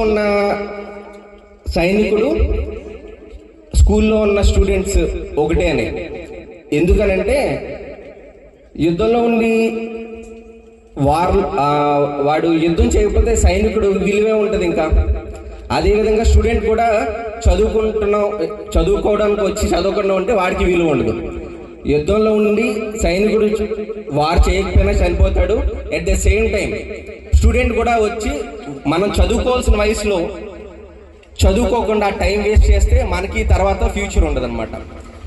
ఉన్న సైనికుడు స్కూల్లో ఉన్న స్టూడెంట్స్ ఒకటే అని. ఎందుకనంటే యుద్ధంలో ఉండి వాడు యుద్ధం చేయకపోతే సైనికుడు విలువే ఉంటుంది. ఇంకా అదేవిధంగా స్టూడెంట్ కూడా చదువుకోవడానికి వచ్చి చదవకుండా ఉంటే వాడికి విలువ ఉండదు. యుద్ధంలో ఉండి సైనికుడు వారు చేయకపోయినా చనిపోతాడు. At the same time student కూడా వచ్చి మనం చదువుకోవాల్సిన వయసులో చదువుకోకుండా టైం వేస్ట్ చేస్తే మనకి తర్వాత ఫ్యూచర్ ఉండదు అనమాట.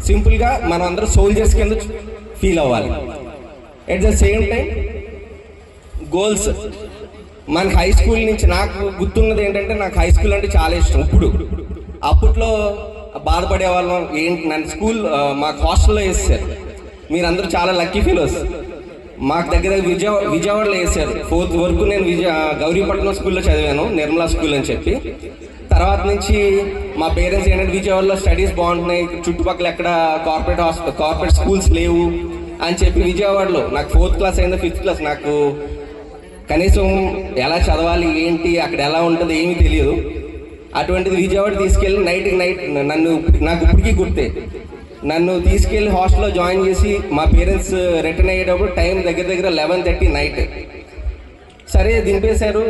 సింపుల్గా మనం అందరూ సోల్జర్స్ కింద ఫీల్ అవ్వాలి. At the same time goals. మనకి హై స్కూల్ నుంచి నాకు గుర్తున్నది ఏంటంటే, నాకు హై స్కూల్ అంటే చాలా ఇష్టం. అప్పట్లో బాధపడే వాళ్ళం ఏంటి, నన్ను స్కూల్ మాకు హాస్టల్లో వేసారు. మీరందరూ చాలా లక్కీ ఫీలోస్. మాకు దగ్గర విజయవాడలో వేసారు. 4th వరకు నేను గౌరీపట్నం స్కూల్లో చదివాను, నిర్మలా స్కూల్ అని చెప్పి. తర్వాత నుంచి మా పేరెంట్స్ ఏంటంటే విజయవాడలో స్టడీస్ బాగుంటున్నాయి, చుట్టుపక్కల ఎక్కడ కార్పొరేట్ స్కూల్స్ లేవు అని చెప్పి విజయవాడలో నాకు 4th క్లాస్ అయిందో 5th క్లాస్ నాకు కనీసం ఎలా చదవాలి ఏంటి అక్కడ ఎలా ఉంటుందో ఏమీ తెలియదు. అటువంటిది విజయవాడ తీసుకెళ్ళి నైట్ నాకు ఇప్పటికీ గుర్తే, నన్ను తీసుకెళ్ళి హాస్టల్లో జాయిన్ చేసి మా పేరెంట్స్ రిటర్న్ అయ్యేటప్పుడు టైం దగ్గర 11:30 నైట్. సరే దింపేశారు,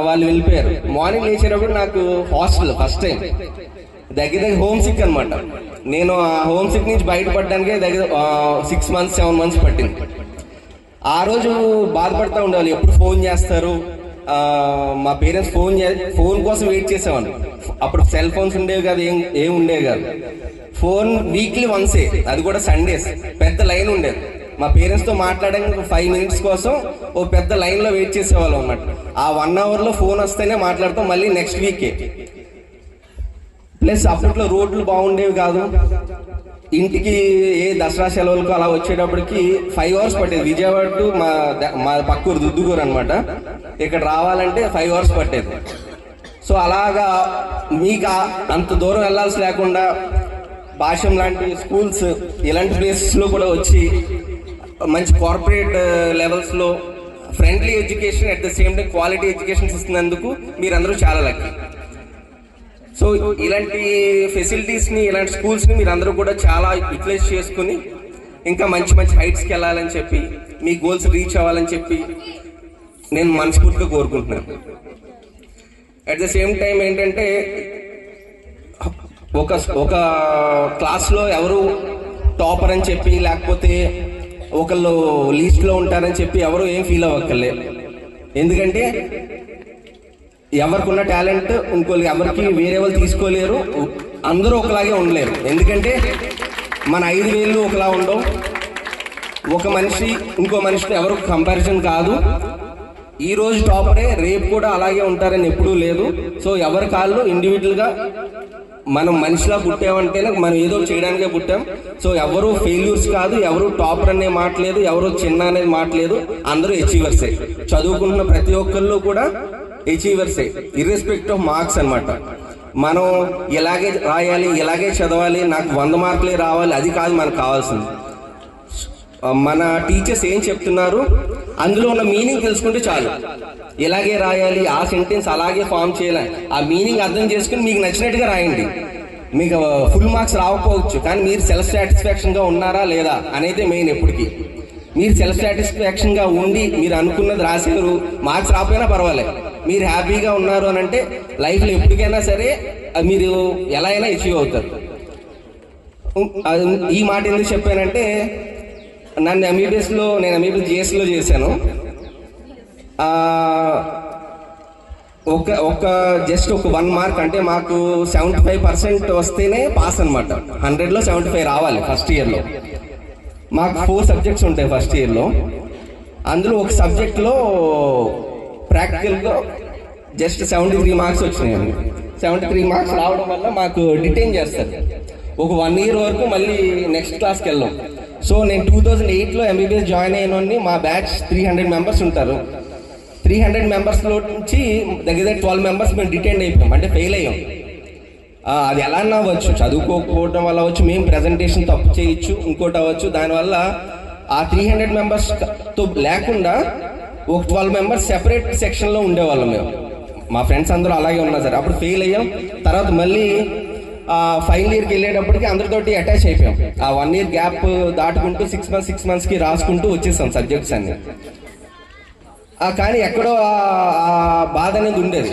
వాళ్ళు వెళ్ళిపోయారు. మార్నింగ్ లేచేటప్పుడు నాకు హాస్టల్ ఫస్ట్ టైం దగ్గర హోమ్ సిక్ అనమాట. నేను ఆ హోమ్ సిక్ నుంచి బయటపడడానికే దగ్గర 6 months 7 months పట్టింది. ఆ రోజు బాధపడతా ఉండేవాళ్ళు, ఎప్పుడు ఫోన్ చేస్తారు. మా పేరెంట్స్ ఫోన్ కోసం వెయిట్ చేసేవాళ్ళు. అప్పుడు సెల్ ఫోన్స్ ఉండేవి కాదు, ఏం ఉండేవి కాదు. ఫోన్ వీక్లీ వన్సే, అది కూడా సండేస్. పెద్ద లైన్ ఉండేది. మా పేరెంట్స్తో మాట్లాడడానికి 5 minutes కోసం ఓ పెద్ద లైన్లో వెయిట్ చేసేవాళ్ళం అన్నమాట. ఆ 1 hourలో ఫోన్ వస్తేనే మాట్లాడతాం, మళ్ళీ నెక్స్ట్ వీకే. ప్లస్ అప్పట్లో రోడ్లు బాగుండేవి కాదు. ఇంటికి ఏ దసరా సెలవులకు అలా వచ్చేటప్పటికి 5 hours పట్టేది. విజయవాడ టు మా పక్కూరు దుద్దుగూరు అనమాట. ఇక్కడ రావాలంటే 5 hours పట్టేది. సో అలాగా మీకు అంత దూరం వెళ్ళాల్సి లేకుండా భాష్యం లాంటి స్కూల్స్ ఇలాంటి ప్లేసెస్లో కూడా వచ్చి మంచి కార్పొరేట్ లెవెల్స్లో friendly education at the same time quality educations ఇస్తున్నందుకు మీరందరూ చాలా లక్కీ. సో ఇలాంటి ఫెసిలిటీస్ని, ఇలాంటి స్కూల్స్ని మీరందరూ కూడా చాలా యూటిలైజ్ చేసుకుని ఇంకా మంచి హైట్స్కి వెళ్ళాలని చెప్పి, మీ గోల్స్ రీచ్ అవ్వాలని చెప్పి నేను మనస్ఫూర్తిగా కోరుకుంటున్నాను. అట్ ద సేమ్ టైం ఏంటంటే, ఒక క్లాస్లో ఎవరు టాపర్ అని చెప్పి, లేకపోతే ఒకళ్ళు లీస్ట్లో ఉంటారని చెప్పి ఎవరు ఏం ఫీల్ అవ్వక్కర్లేదు. ఎందుకంటే ఎవరికి ఉన్న టాలెంట్ ఇంకోళ్ళు ఎవరికి వేరే వాళ్ళు తీసుకోలేరు, అందరూ ఒకలాగే ఉండలేరు. ఎందుకంటే మన 5 వేళ్ళు ఒకలా ఉండవు. ఒక మనిషి ఇంకో మనిషితో ఎవరు కంపారిజన్ కాదు. ఈ రోజు టాపరే రేపు కూడా అలాగే ఉంటారని ఎప్పుడూ లేదు. సో ఎవరి కాళ్ళు ఇండివిజువల్గా మనం మనిషిలా పుట్టామంటేనే మనం ఏదో చేయడానికే పుట్టాం. సో ఎవరు ఫెయిల్యూర్స్ కాదు, ఎవరు టాపర్ అనే మాట లేదు, ఎవరు చిన్న అనేది మాట లేదు. అందరూ అచీవర్సే. చదువుకుంటున్న ప్రతి ఒక్కళ్ళు కూడా అచీవర్సే, ఇర్రెస్పెక్టివ్ ఆఫ్ మార్క్స్ అనమాట. మనం ఇలాగే రాయాలి, ఇలాగే చదవాలి, నాకు 100 మార్కులే రావాలి, అది కాదు మనకు కావాల్సింది. మన టీచర్స్ ఏం చెప్తున్నారు అందులో ఉన్న మీనింగ్ తెలుసుకుంటే చాలు. ఇలాగే రాయాలి, ఆ సెంటెన్స్ అలాగే ఫామ్ చేయాలి, ఆ మీనింగ్ అర్థం చేసుకుని మీకు నచ్చినట్టుగా రాయండి. మీకు ఫుల్ మార్క్స్ రాకపోవచ్చు, కానీ మీరు సెల్ఫ్ సాటిస్ఫాక్షన్గా ఉన్నారా లేదా అనేది మెయిన్. ఎప్పటికీ మీరు సెల్ఫ్ సాటిస్ఫాక్షన్గా ఉండి మీరు అనుకున్నది రాసేవారు, మార్క్స్ రాకపోయినా పర్వాలేదు, మీరు హ్యాపీగా ఉన్నారు అని అంటే లైఫ్లో ఎప్పటికైనా సరే మీరు ఎలా అయినా అచీవ్ అవుతారు. ఈ మాట ఎందుకు చెప్పానంటే, నన్ను నేను ఎంబీబీఎస్ జిఎస్లో చేశాను. జస్ట్ ఒక 1 mark అంటే మాకు 75% వస్తేనే పాస్ అనమాట. 100లో 75 రావాలి ఫస్ట్ ఇయర్లో. మాకు 4 subjects ఉంటాయి ఫస్ట్ ఇయర్లో. అందులో ఒక సబ్జెక్ట్లో ప్రాక్టికల్గా జస్ట్ 73 marks వచ్చినాయండి. 73 marks రావడం వల్ల మాకు డిటైన్ చేస్తారు. ఒక 1 year వరకు మళ్ళీ నెక్స్ట్ క్లాస్కి వెళ్ళాం. సో నేను 2008లో ఎంబీబీఎస్ జాయిన్ అయినోని మా బ్యాచ్ 300 members ఉంటారు. 300 members-లో నుంచి దగ్గర 12 members మేము డిటైన్ అయిపోయాం, అంటే ఫెయిల్ అయ్యాం. అది ఎలా అవ్వచ్చు, చదువుకోకపోవడం వల్ల అవ్వచ్చు, మేము ప్రజెంటేషన్ తప్పు చేయొచ్చు, ఇంకోటి అవ్వచ్చు. దానివల్ల ఆ 300 members-తో లేకుండా ఒక 12 members సెపరేట్ సెక్షన్లో ఉండేవాళ్ళం మేము. మా ఫ్రెండ్స్ అందరూ అలాగే ఉన్నారు సార్. అప్పుడు ఫెయిల్ అయ్యాం. తర్వాత మళ్ళీ ఫైనల్ ఇయర్కి వెళ్ళేటప్పటికి అందరితోటి అటాచ్ అయిపోయాం. ఆ 1 year గ్యాప్ దాటుకుంటూ 6 monthsకి రాసుకుంటూ వచ్చేసాం సబ్జెక్ట్స్ అన్ని. కానీ ఎక్కడో ఆ బాధ అనేది ఉండేది.